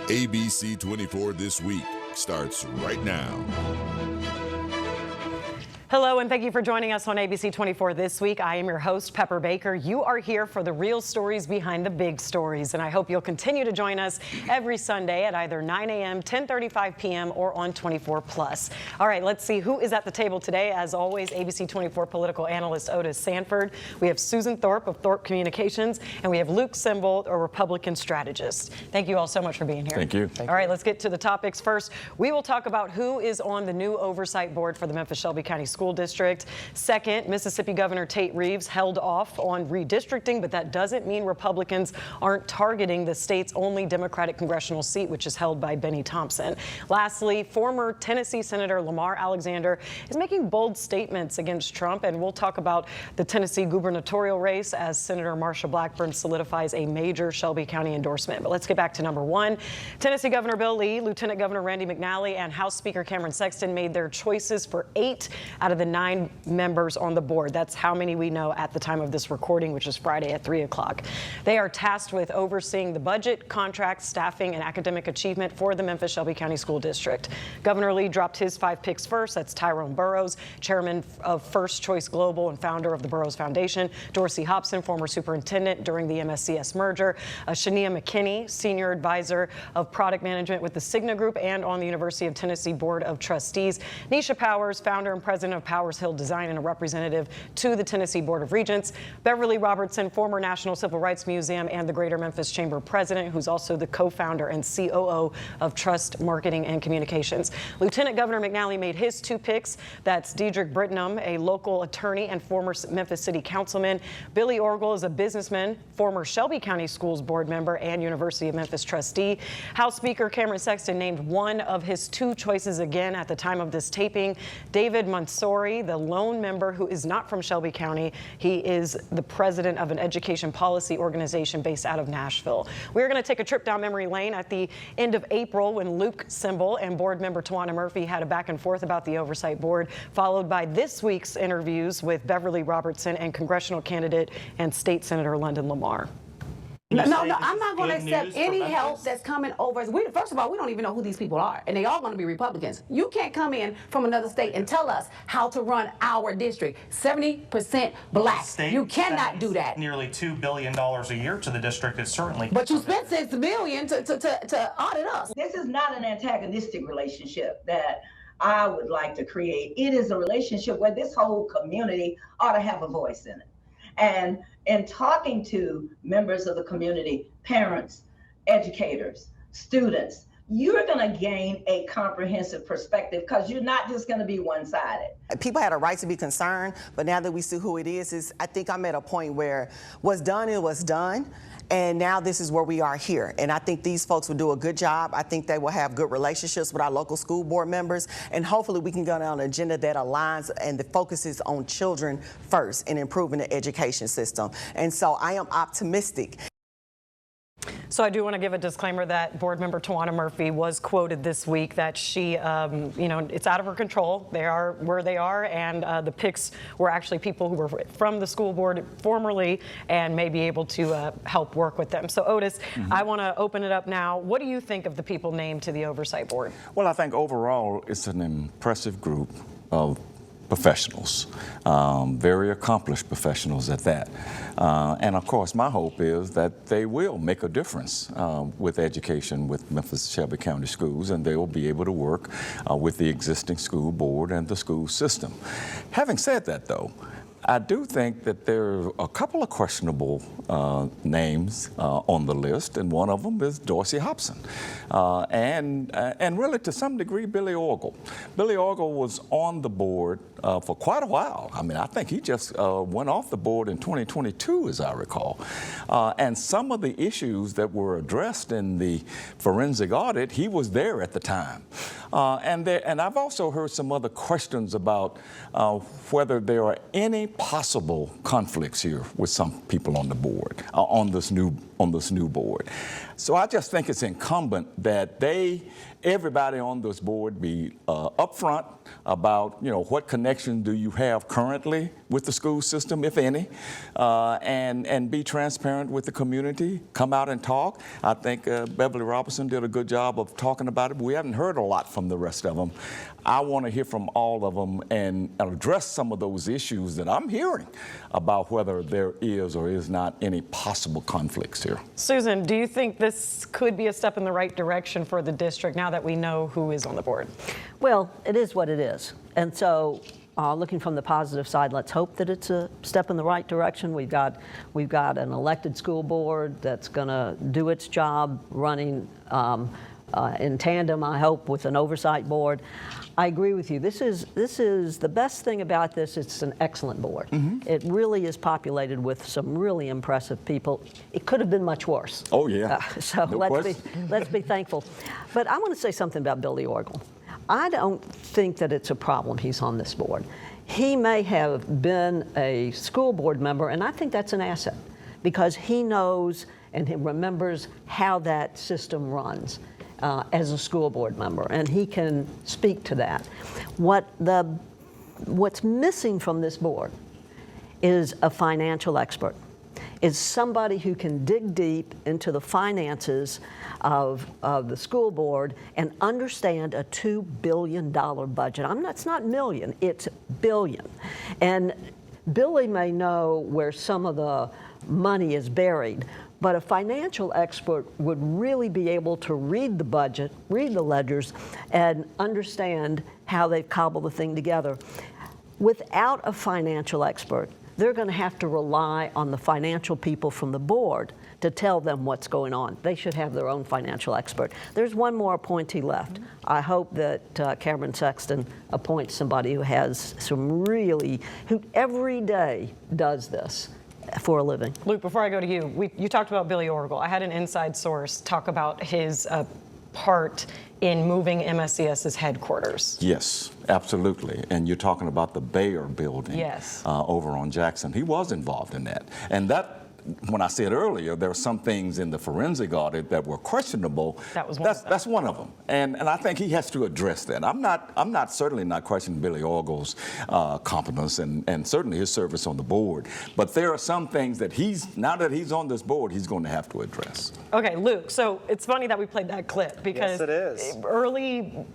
ABC24 This Week starts right now. Hello, and thank you for joining us on ABC24 This Week. I am your host, Pepper Baker. You are here for the real stories behind the big stories, and I hope you'll continue to join us every Sunday at either 9 a.m., 10:35 p.m., or on 24+. All right, let's see who is at the table today. As always, ABC24 political analyst Otis Sanford. We have Susan Thorpe of Thorpe Communications, and we have Luke Simbold, a Republican strategist. Thank you all so much for being here. Thank you. All right, let's get to the topics first. We will talk about who is on the new oversight board for the Memphis-Shelby County School District. Second, Mississippi Governor Tate Reeves held off on redistricting, but that doesn't mean Republicans aren't targeting the state's only Democratic congressional seat, which is held by Benny Thompson. Lastly, former Tennessee Senator Lamar Alexander is making bold statements against Trump, and we'll talk about the Tennessee gubernatorial race as Senator Marsha Blackburn solidifies a major Shelby County endorsement. But let's get back to number one. Tennessee Governor Bill Lee, Lieutenant Governor Randy McNally, and House Speaker Cameron Sexton made their choices for 8 out of the 9 members on the board. That's how many we know at the time of this recording, which is Friday at 3 o'clock. They are tasked with overseeing the budget, contracts, staffing, and academic achievement for the Memphis-Shelby County School District. Governor Lee dropped his 5 picks first. That's Tyrone Burrows, chairman of First Choice Global and founder of the Burrows Foundation; Dorsey Hobson, former superintendent during the MSCS merger; Shania McKinney, senior advisor of product management with the Cigna Group and on the University of Tennessee Board of Trustees; Nisha Powers, founder and president of Powers Hill Design and a representative to the Tennessee Board of Regents; Beverly Robertson, former National Civil Rights Museum and the Greater Memphis Chamber president, who's also the co-founder and COO of Trust Marketing and Communications. Lieutenant Governor McNally made his 2 picks. That's Diedrich Brittenham, a local attorney and former Memphis City Councilman; Billy Orgel is a businessman, former Shelby County Schools Board member and University of Memphis trustee. House Speaker Cameron Sexton named one of his 2 choices again at the time of this taping, David Mansouri, the lone member who is not from Shelby County. He is the president of an education policy organization based out of Nashville. We're going to take a trip down memory lane at the end of April when Luke Simbold and board member Tawana Murphy had a back and forth about the oversight board, followed by this week's interviews with Beverly Robertson and congressional candidate and state senator London Lamar. No, I'm not going to accept any help that's coming over. First of all, we don't even know who these people are, and they are going to be Republicans. You can't come in from another state and tell us how to run our district. 70% black. You cannot do that. Nearly $2 billion a year to the district is certainly. But you spent $6 billion to audit us. This is not an antagonistic relationship that I would like to create. It is a relationship where this whole community ought to have a voice in it. And in talking to members of the community, parents, educators, students, you're going to gain a comprehensive perspective because you're not just going to be one-sided. People had a right to be concerned, but now that we see who it is I think I'm at a point where what's done is what's done. And now this is where we are here. And I think these folks will do a good job. I think they will have good relationships with our local school board members. And hopefully we can go down an agenda that aligns and that focuses on children first and improving the education system. And so I am optimistic. So I do want to give a disclaimer that board member Tawana Murphy was quoted this week that she, it's out of her control. They are where they are, and the picks were actually people who were from the school board formerly and may be able to help work with them. So Otis, I want to open it up now. What do you think of the people named to the oversight board? Well, I think overall it's an impressive group of professionals, very accomplished professionals at that. And of course, my hope is that they will make a difference with education with Memphis-Shelby County Schools, and they will be able to work with the existing school board and the school system. Having said that, though, I do think that there are a couple of questionable names on the list, and one of them is Dorsey Hobson, and really to some degree Billy Orgel. Billy Orgel was on the board for quite a while. I mean, I think he just went off the board in 2022, as I recall. And some of the issues that were addressed in the forensic audit, he was there at the time. And I've also heard some other questions about whether there are any possible conflicts here with some people on the board, on this new board. So I just think it's incumbent that everybody on this board be upfront about, what connection do you have currently with the school system, if any, and be transparent with the community. Come out and talk. I think Beverly Robertson did a good job of talking about it, but we haven't heard a lot from the rest of them. I want to hear from all of them and address some of those issues that I'm hearing about whether there is or is not any possible conflicts here. Susan, do you think this could be a step in the right direction for the district now that we know who is on the board? Well, it is what it is. And so looking from the positive side, let's hope that it's a step in the right direction. We've got an elected school board that's going to do its job running in tandem, I hope, with an oversight board. I agree with you. This is the best thing about this. It's an excellent board. It really is populated with some really impressive people. It could have been much worse. Oh yeah. So no let's be thankful. But I want to say something about Billy Orgel. I don't think that it's a problem he's on this board. He may have been a school board member, and I think that's an asset because he knows and he remembers how that system runs. As a school board member, and he can speak to that. What's missing from this board is a financial expert, is somebody who can dig deep into the finances of the school board and understand a $2 billion budget. It's not million, it's billion. And Billy may know where some of the money is buried, but a financial expert would really be able to read the budget, read the ledgers, and understand how they've cobbled the thing together. Without a financial expert, they're going to have to rely on the financial people from the board to tell them what's going on. They should have their own financial expert. There's one more appointee left. I hope that Cameron Sexton appoints somebody who has who every day does this for a living. Luke, before I go to you, you talked about Billy Orgel. I had an inside source talk about his part in moving MSCS's headquarters. Yes, absolutely. And you're talking about the Bayer building. Yes. Over on Jackson. He was involved in that. And that, when I said earlier, there were some things in the forensic audit that were questionable. That was one of them. That's one of them. And I think he has to address that. I'm certainly not questioning Billy Orgel's competence and certainly his service on the board. But there are some things that now that he's on this board, he's going to have to address. Okay, Luke, so it's funny that we played that clip because yes, it is. Early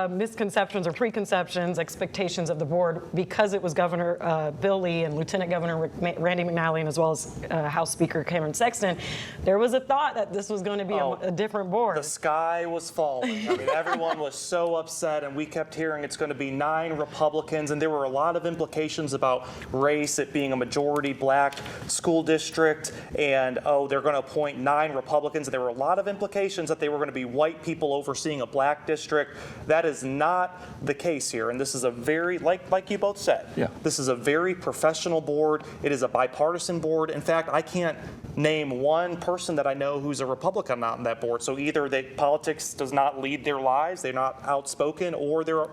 misconceptions or preconceptions, expectations of the board, because it was Governor Billy and Lieutenant Governor Randy McNally, and as well as House Speaker Cameron Sexton, there was a thought that this was going to be a different board. The sky was falling. I mean, everyone was so upset, and we kept hearing it's going to be 9 Republicans, and there were a lot of implications about race, it being a majority black school district, and they're going to appoint 9 Republicans. There were a lot of implications that they were going to be white people overseeing a black district. That is not the case here, and this is a very, like you both said, this is a very professional board. It is a bipartisan board. In fact, I can't name one person that I know who's a Republican on that board. So either politics does not lead their lives, they're not outspoken, or they're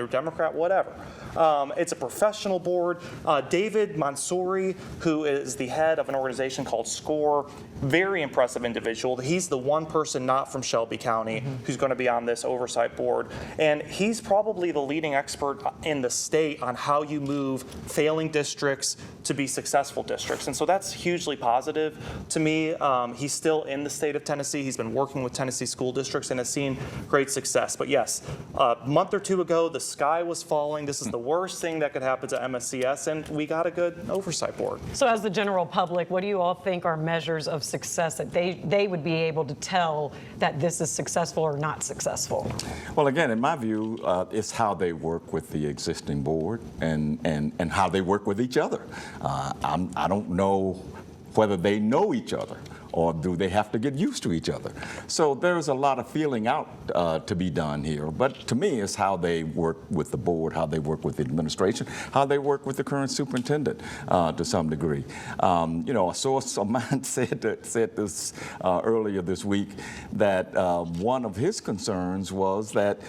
Democrat, whatever. It's a professional board. David Mansouri, who is the head of an organization called SCORE, very impressive individual. He's the one person not from Shelby County who's going to be on this oversight board. And he's probably the leading expert in the state on how you move failing districts to be successful districts. And so that's hugely positive to me. He's still in the state of Tennessee. He's been working with Tennessee school districts and has seen great success. But yes, a month or two ago, the sky was falling. This is the worst thing that could happen to MSCS, and we got a good oversight board. So as the general public, what do you all think are measures of success that they would be able to tell that this is successful or not successful? Well, again, in my view, it's how they work with the existing board and how they work with each other. I don't know whether they know each other or do they have to get used to each other. So there's a lot of feeling out to be done here. But to me, it's how they work with the board, how they work with the administration, how they work with the current superintendent to some degree. A source of mine said this earlier this week that one of his concerns was that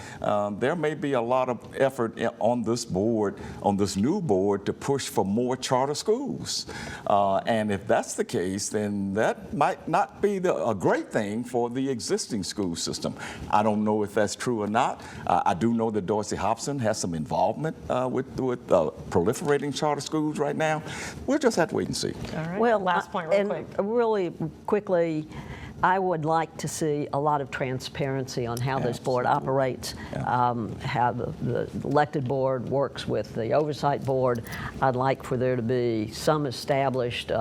there may be a lot of effort on this board, on this new board, to push for more charter schools. And if that's the case, then that might might not be a great thing for the existing school system. I don't know if that's true or not. I do know that Dorsey Hobson has some involvement with proliferating charter schools right now. We'll just have to wait and see. All right. Well, last point real quick. Really quickly, I would like to see a lot of transparency on how this board operates, how the elected board works with the oversight board. I'd like for there to be some established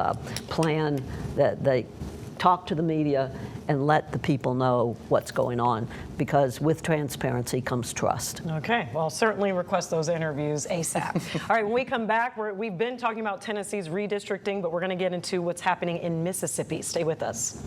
plan that they talk to the media and let the people know what's going on, because with transparency comes trust. Okay, well, certainly request those interviews ASAP. All right, when we come back, we've been talking about Tennessee's redistricting, but we're going to get into what's happening in Mississippi. Stay with us.